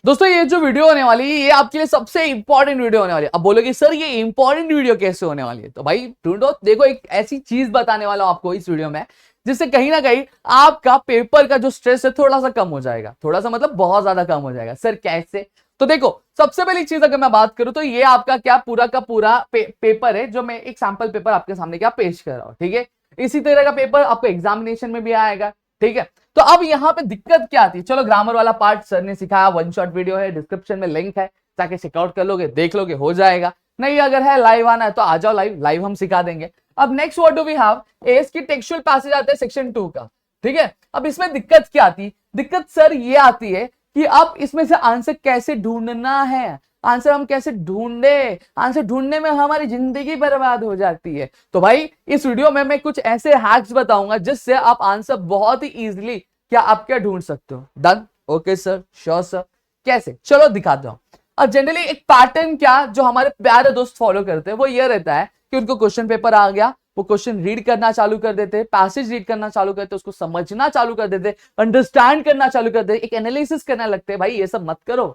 दोस्तों ये जो वीडियो होने वाली है ये आपके लिए सबसे इंपॉर्टेंट वीडियो होने वाली है। अब बोलोगे सर ये इंपॉर्टेंट वीडियो कैसे होने वाली है, तो भाई ढूंढो, देखो एक ऐसी चीज बताने वाला हूं आपको इस वीडियो में जिससे कहीं ना कहीं आपका पेपर का जो स्ट्रेस है थोड़ा सा कम हो जाएगा। थोड़ा सा मतलब बहुत ज्यादा कम हो जाएगा। सर कैसे? तो देखो सबसे पहली चीज अगर मैं बात करूं तो ये आपका क्या पूरा का पूरा पेपर है जो मैं एक सैंपल पेपर आपके सामने क्या पेश कर रहा हूं। ठीक है, इसी तरह का पेपर आपको एग्जामिनेशन में भी आएगा। ठीक है, तो अब यहाँ पे दिक्कत क्या आती है, चलो ग्रामर वाला पार्ट सर ने सिखाया, वन शॉट वीडियो है, डिस्क्रिप्शन में लिंक है, जाके चेकआउट कर लोगे, देख लोगे, हो जाएगा। नहीं अगर है लाइव आना है तो आ जाओ, लाइव लाइव हम सिखा देंगे। अब next what do we have, एएस की टेक्सचुअल पैसेज आता है सेक्शन 2 का। ठीक है, अब इसमें दिक्कत क्या आती, दिक्कत सर ये आती है कि अब इसमें से आंसर कैसे ढूंढना है, आंसर हम कैसे ढूंढे, आंसर ढूंढने में हमारी जिंदगी बर्बाद हो जाती है। तो भाई इस वीडियो में मैं कुछ ऐसे हैक्स बताऊंगा जिससे आप आंसर बहुत ही इजीली क्या आप क्या ढूंढ सकते हो। Done? Okay sir, sure sir. कैसे, चलो दिखाता हूं। अब जनरली एक पैटर्न क्या जो हमारे प्यारे दोस्त फॉलो करते हैं वो ये रहता है कि उनको क्वेश्चन पेपर आ गया, वो क्वेश्चन रीड करना चालू कर देते, पैसेज रीड करना चालू करते, उसको समझना चालू कर देते, अंडरस्टैंड करना चालू कर देते, एक एनालिसिस करने लगते हैं। भाई ये सब मत करो।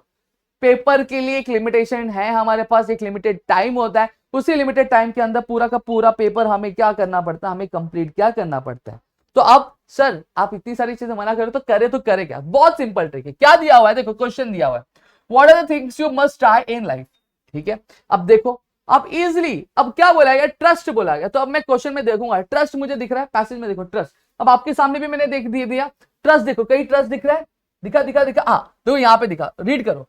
पेपर के लिए एक लिमिटेशन है, हमारे पास एक लिमिटेड टाइम होता है, उसी लिमिटेड टाइम के अंदर पूरा का पूरा पेपर हमें क्या करना पड़ता है, हमें कंप्लीट क्या करना पड़ता है। तो अब सर आप इतनी सारी चीजें मना करो तो करे क्या, बहुत सिंपल ट्रिक है। क्या दिया हुआ है, देखो क्वेश्चन दिया हुआ है, what are the things you must try in life. ठीक है, अब देखो अब इजिली अब क्या बोला गया, ट्रस्ट बोला गया। तो अब मैं क्वेश्चन में देखूंगा, ट्रस्ट मुझे दिख रहा है, पैसेज में देखो ट्रस्ट। अब आपके सामने भी मैंने देख दिया ट्रस्ट, देखो कहीं ट्रस्ट दिख रहा है, दिखा दिखा दिखा, हाँ देखो यहाँ पे दिखा, रीड करो।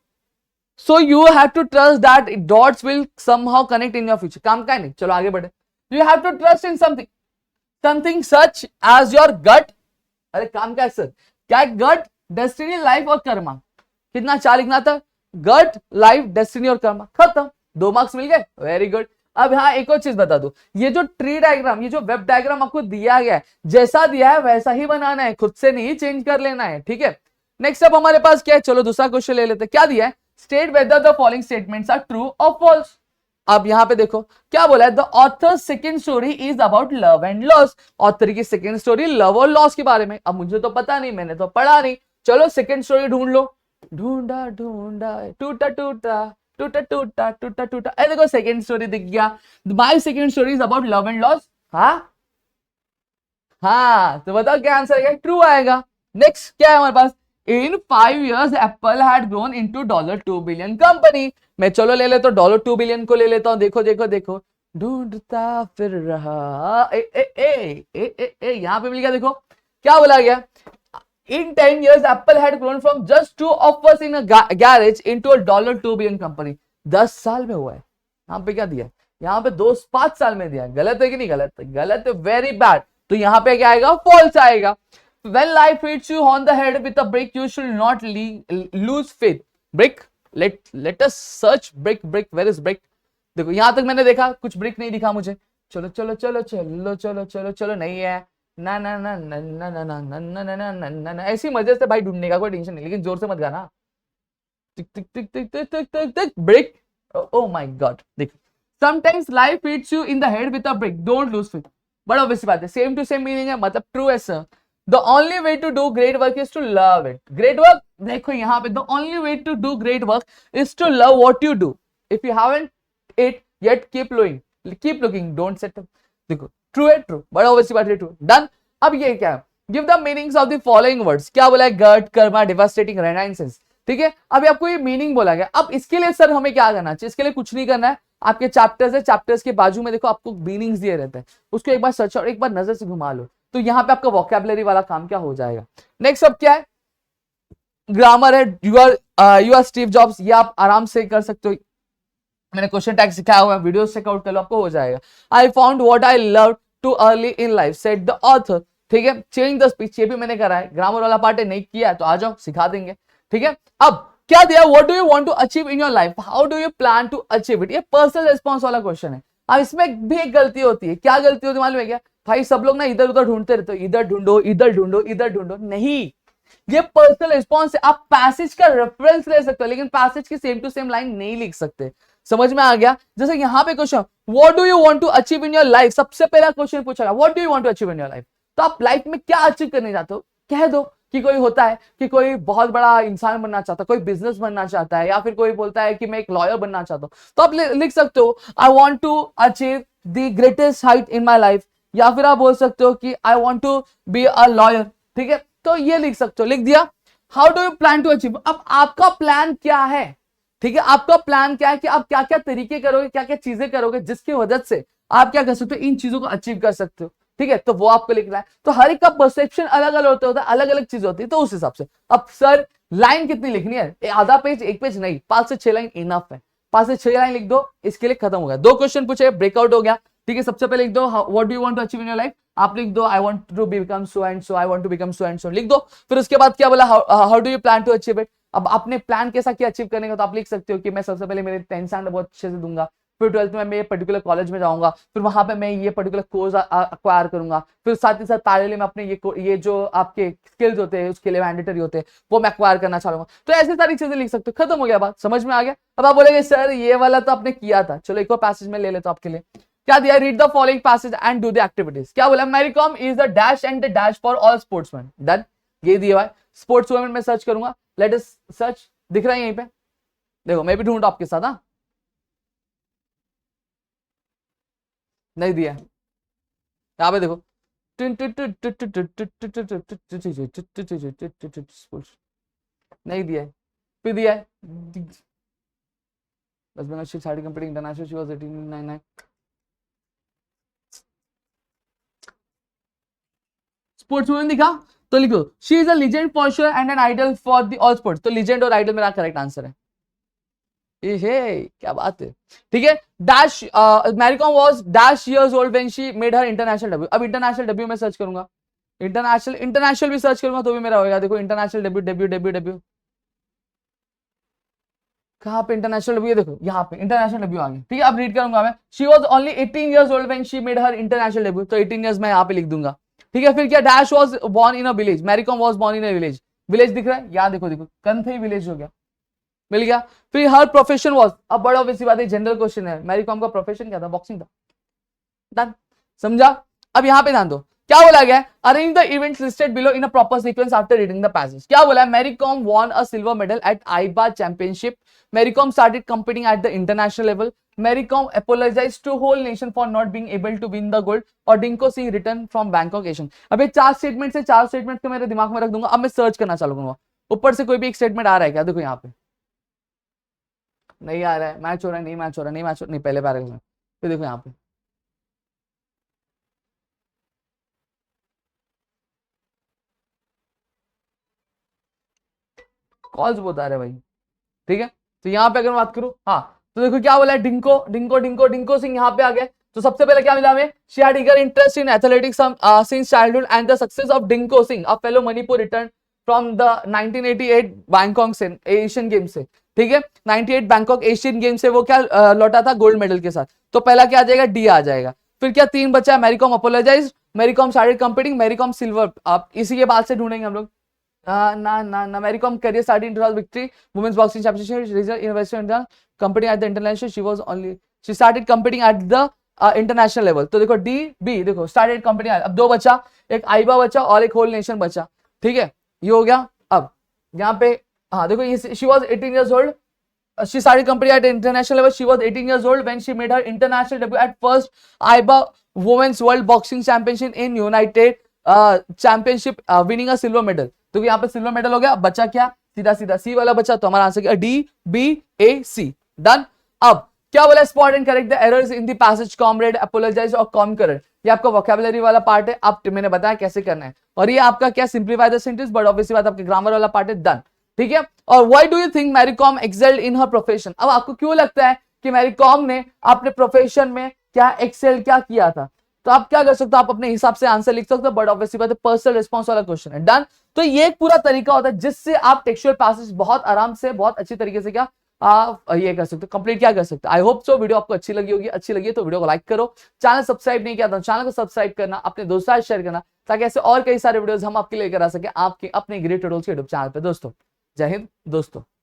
So you have to trust that dots will somehow connect in your future. काम का है नहीं, चलो आगे बढ़े। You have to trust in something such as your gut. अरे काम का है सर, क्या है गट, डेस्टिनी, लाइफ और कर्मा। कितना चार लिखना था, गट, लाइफ, डेस्टिनी और कर्मा, खत्म। 2 मार्क्स मिल गए, वेरी गुड। अब हाँ एक और चीज बता दो, ये जो ट्री डायग्राम, ये जो वेब डायग्राम आपको दिया गया है, जैसा दिया है वैसा ही बनाना है, खुद से नहीं चेंज कर लेना है। ठीक है, नेक्स्ट अब हमारे पास क्या है, चलो दूसरा क्वेश्चन ले लेते हैं। क्या दिया है, state whether the following statements are true और फॉल्स। अब यहां पे देखो क्या बोला है, the author second story is about love and loss. Author की सेकंड स्टोरी लव और लॉस के बारे में। अब मुझे तो पता नहीं, मैंने तो पढ़ा नहीं, चलो सेकंड स्टोरी ढूंढ लो। ढूंढा ढूंढा टूटा टूटा टूटा टूटा टूटा टूटा, ए देखो सेकंड स्टोरी दिख गया, my second story is about love and loss. हाँ तो बताओ क्या आंसर आएगा, ट्रू आएगा। नेक्स्ट क्या है हमारे पास, इन 5 years Apple had grown into $2 billion company. मैं चलो ले लेता हूँ $2 बिलियन को ले लेता हूँ, देखो देखो देखो, ढूंढता फिर रहा, यहां पे मिल गया। देखो क्या बोला गया, इन 10 years Apple had grown from just 2 of us in a garage into a $2 billion company. 10 साल में हुआ है। यहाँ पे क्या दिया, यहाँ पे 5 साल में दिया। गलत है कि नहीं, गलत है, गलत है, वेरी बैड। तो यहाँ पे क्या आएगा, फॉल्स आएगा। When life hits you on the head with a brick, you should not lose faith. Brick? Let us search brick. Brick. Where is brick? देखो यहां तक मैंने देखा, कुछ ब्रिक नहीं दिखा मुझे। चलो चलो चलो चलो चलो चलो चलो, नहीं है, ना ना ना ना ना ना ना ना ना ना ना ना ना, ऐसी मजे से भाई ढूंढने का कोई टेंशन नहीं, लेकिन जोर से मत गाना। टिक टिक टिक टिक टिक टिक टिक टिक, ब्रिक। ओह माय गॉड, देखो sometimes life hits you in the head with a brick, don't lose faith. बड़ा ऑब्वियस बात है, सेम टू सेम मीनिंग है, मतलब ट्रू है sir. The only way to do great work is to love it. Great work, देखो यहाँ पे the only way to do great work is to love what you do. If you haven't it yet, keep looking, don't set up. देखो true है, true, बड़ा obvious बात है, true, done। अब ये क्या है, give the meanings of the following words। क्या बोला है, gut, karma, devastating, renaissance। ठीक है, अभी आपको ये मीनिंग बोला गया। अब इसके लिए सर हमें क्या करना चाहिए, इसके लिए कुछ नहीं करना है, आपके चैप्टर्स है, चैप्टर्स के बाजू में देखो आपको मीनिंग्स दिए रहते हैं, उसको एक बार सर्च और एक बार नजर से घुमा लो, तो यहाँ पे आपका वोकैबुलरी वाला काम क्या हो जाएगा। नेक्स्ट अब क्या है, ग्रामर है, यू आर स्टीव जॉब्स, ये आप आराम से कर सकते हो, मैंने क्वेश्चन टैग सिखाया हुआ है, वीडियो चेकआउट कर लो, आपको हो जाएगा। I found what I love too early in life said the author. ठीक है, चेंज द स्पीच, ये भी मैंने करा है, ग्रामर वाला पार्ट है, नहीं किया तो आ जाओ सिखा देंगे। ठीक है, अब क्या दिया, what do you want to achieve in your life, how do you plan to achieve it. ये पर्सनल रिस्पॉन्स वाला क्वेश्चन है। अब इसमें भी एक गलती होती है, क्या गलती होती है मालूम है क्या भाई, सब लोग ना इधर उधर ढूंढते रहते हो, इधर ढूंढो इधर ढूंढो इधर ढूंढो, नहीं, ये पर्सनल रिस्पॉन्स है। आप पैसेज का रेफरेंस ले सकते हो, लेकिन पैसेज की सेम टू सेम लाइन नहीं लिख सकते। समझ में आ गया। जैसे यहाँ पे question, what do you want to achieve in your life, सबसे पहला क्वेश्चन पूछा, what do you want to achieve in your life, तो आप लाइफ में क्या अचीव करने जाते हो, कह दो। कि कोई होता है कि कोई बहुत बड़ा इंसान बनना चाहता है, कोई बिजनेस बनना चाहता है, या फिर कोई बोलता है कि मैं एक लॉयर बनना चाहता हूँ, तो आप लिख सकते हो I want to achieve the greatest height in my life, या फिर आप बोल सकते हो कि I want to be a lawyer. ठीक है, तो ये लिख सकते हो, लिख दिया। How do you plan to achieve, अब आपका प्लान क्या है। ठीक है, आपका प्लान क्या है कि आप क्या क्या तरीके करोगे, क्या क्या चीजें करोगे जिसकी वजह से आप क्या कर सकते हो, इन चीजों को अचीव कर सकते हो। ठीक है, तो वो आपको लिखना है। तो हर एक का परसेप्शन अलग अलग होता है, अलग अलग चीजें होती है, तो उस हिसाब से। अब सर लाइन कितनी लिखनी है, आधा पेज, एक पेज नहीं, 5 से 6 लाइन इनफ है। 5 से 6 लाइन लिख दो, इसके लिए खत्म हो गया। 2 क्वेश्चन पूछे, ब्रेकआउट हो गया। ठीक है, सबसे पहले लिख दो what do you want to achieve in your life, आप लिख दो I want to become so and so, I want to become so and so, लिख दो। फिर उसके बाद क्या बोला, how do you plan to achieve it. अब आपने प्लान कैसा किया अचीव करने का, तो आप लिख सकते हो कि मैं सबसे पहले मेरे 10th स्टैंडर्ड बहुत अच्छे से दूंगा, फिर 12th में मैं ये पर्टिकुलर कॉलेज में जाऊंगा, फिर वहां पे मैं ये पर्टिकुलर कोर्स अक्वायर करूंगा, फिर साथ ही साथ पैरेलली में अपने ये जो आपके स्किल्स होते हैं उसके लिए मैंडेटरी होते हैं वो मैं अक्वायर करना चाहूंगा। तो ऐसी सारी चीजें लिख सकते हो। खत्म हो गया, बात समझ में आ गया। अब आप बोलेंगे सर ये वाला तो आपने किया था, चलो एक और पैसेज में ले लेता हूं आपके लिए। क्या दिया, read the following passage and do the activities. क्या बोला, Mary Kom is the dash and the dash for all sportsman. Done, ये दिया हुआ है। स्पोर्ट्स वुमेन में सर्च करूंगा, लेट अस सर्च, दिख रहा है यहीं पे, देखो मैं भी ढूंढ आपके साथ। हाँ, नहीं दिया है, यहाँ पे देखो, नहीं दिया है, फिर दिया है West Bengal ship sari company international, she was 1899। Sports women दिखा, तो लिखो she is a legend for sure and an idol for the all sports. तो लीजेंड और आइडल मेरा करेक्ट आंसर है। ये क्या बात है। ठीक है, dash Mary Kom was dash years old when she made her international debut. अब इंटरनेशनल डेब्यू में सर्च करूंगा, इंटरनेशनल भी सर्च करूंगा तो भी मेरा होगा। देखो international debut debut debut debut, कहां पे इंटरनेशनल डेब्यू, देखो यहाँ पे इंटरनेशनल डेब्यू आ गया। ठीक है, अब रीड करूंगा मैं, she was only 18 years old when she made her international debut. तो 18 इयर्स मैं यहाँ पे लिख दूंगा। ठीक है, फिर क्या, dash was born in a village, Mary Kom was born in a village. Village दिख रहा है, यहाँ देखो देखो कंथई विलेज हो गया, मिल गया। फिर हर प्रोफेशन वाज, अब बड़ा ऑब्वियस बात है, जनरल क्वेश्चन है, मैरी कॉम का प्रोफेशन क्या था, बॉक्सिंग था। डन, समझा। अब यहां पे ध्यान दो, क्या बोला गया, arrange the events listed below in a proper sequence after reading the passage. क्या बोला है, Mary Kom won a silver medal at AIBA championship, Mary Kom started competing at the international level, Mary Kom apologized to whole nation for not being able to win the gold, और Dingko Singh return from Bangkok Asian. अब ये 4 statement से 4 statement को मेरे दिमाग में रख दूंगा। अब मैं सर्च करना चालू करूंगा, ऊपर से कोई भी एक स्टेटमेंट आ रहा है क्या, देखो यहाँ पे नहीं आ रहा है, मैच हो रहा है, नहीं मैच हो रहा है, नहीं मैच नहीं, पहले पैराग्राफ में, फिर देखो यहाँ पे कॉल्स बहुत आ रहे भाई। ठीक है, तो यहाँ पे अगर मैं बात करूं, हाँ, तो देखो क्या बोला है, डिंको डिंको डिंको डिंको सिंह यहाँ पे आ गया। तो सबसे पहले क्या मिला हमें, she had eager interest in athletics since childhood and the success of Dingko Singh a fellow Manipur return from the 1988 Bangkok से एशियन गेम से। ठीक है, 98 बैंकॉक एशियन गेम से वो क्या लौटा था, गोल्ड मेडल के साथ। तो पहला क्या आ जाएगा, डी आ जाएगा। फिर क्या 3 बचा है, Mary Kom apologise, Mary Kom started competing, Mary Kom silver. आप इसी के बाद से ढूंढेंगे हम लोग। ना Mary Kom career started in victory women's boxing championship result in Western India competing at the international, she started competing at the international level। तो देखो डी बी, देखो started competing, अब 2 बचा, एक आईबा बचा और एक होल नेशन बचा। ठीक है, ये हो गया। अब यहाँ पे हाँ देखो, ये she was 18 years old, she started competing at international level, she was 18 years old when she made her international debut at first AIBA women's world boxing championship in United championship winning a silver medal। तो यहाँ पे silver medal हो गया। बचा क्या, सीधा सीधा सी वाला बचा, तो हमारा आंसर क्या, D B A C. Done. अब क्या बोला, spot and correct the errors in the passage, comrade, apologise और कॉन्करर। ये आपका वोकैबुलरी वाला पार्ट है, आप मैंने बताया कैसे करना है। और ये आपका क्या, simplify the sentence, but obviously बात आपके ग्रामर वाला पार्ट है। डन, ठीक है। और why do you think Mary Kom excelled in her profession. अब आपको क्यों लगता है कि मैरी कॉम ने अपने प्रोफेशन में क्या एक्सेल क्या किया था, तो आप क्या कर सकते हो, आप अपने हिसाब से आंसर लिख सकते हो, बट ऑब्वियसली बात है पर्सनल रिस्पॉन्स वाला क्वेश्चन है। डन। तो ये एक पूरा तरीका होता है जिससे आप टेक्सचुअल पैसेज बहुत आराम से, बहुत अच्छी तरीके से क्या ये कर सकते हो, कंप्लीट क्या कर सकते हो। आई होप सो वीडियो आपको अच्छी लगी होगी। अच्छी लगी तो वीडियो को लाइक करो, चैनल सब्सक्राइब नहीं किया तो चैनल को सब्सक्राइब करना, अपने दोस्तों से शेयर करना, ताकि ऐसे और कई सारे वीडियोस हम आपके लेकर आ सके आपके अपने ग्रेट ट्यूटोरियल्स के यूट्यूब चैनल पे। दोस्तों जय हिंद दोस्तों।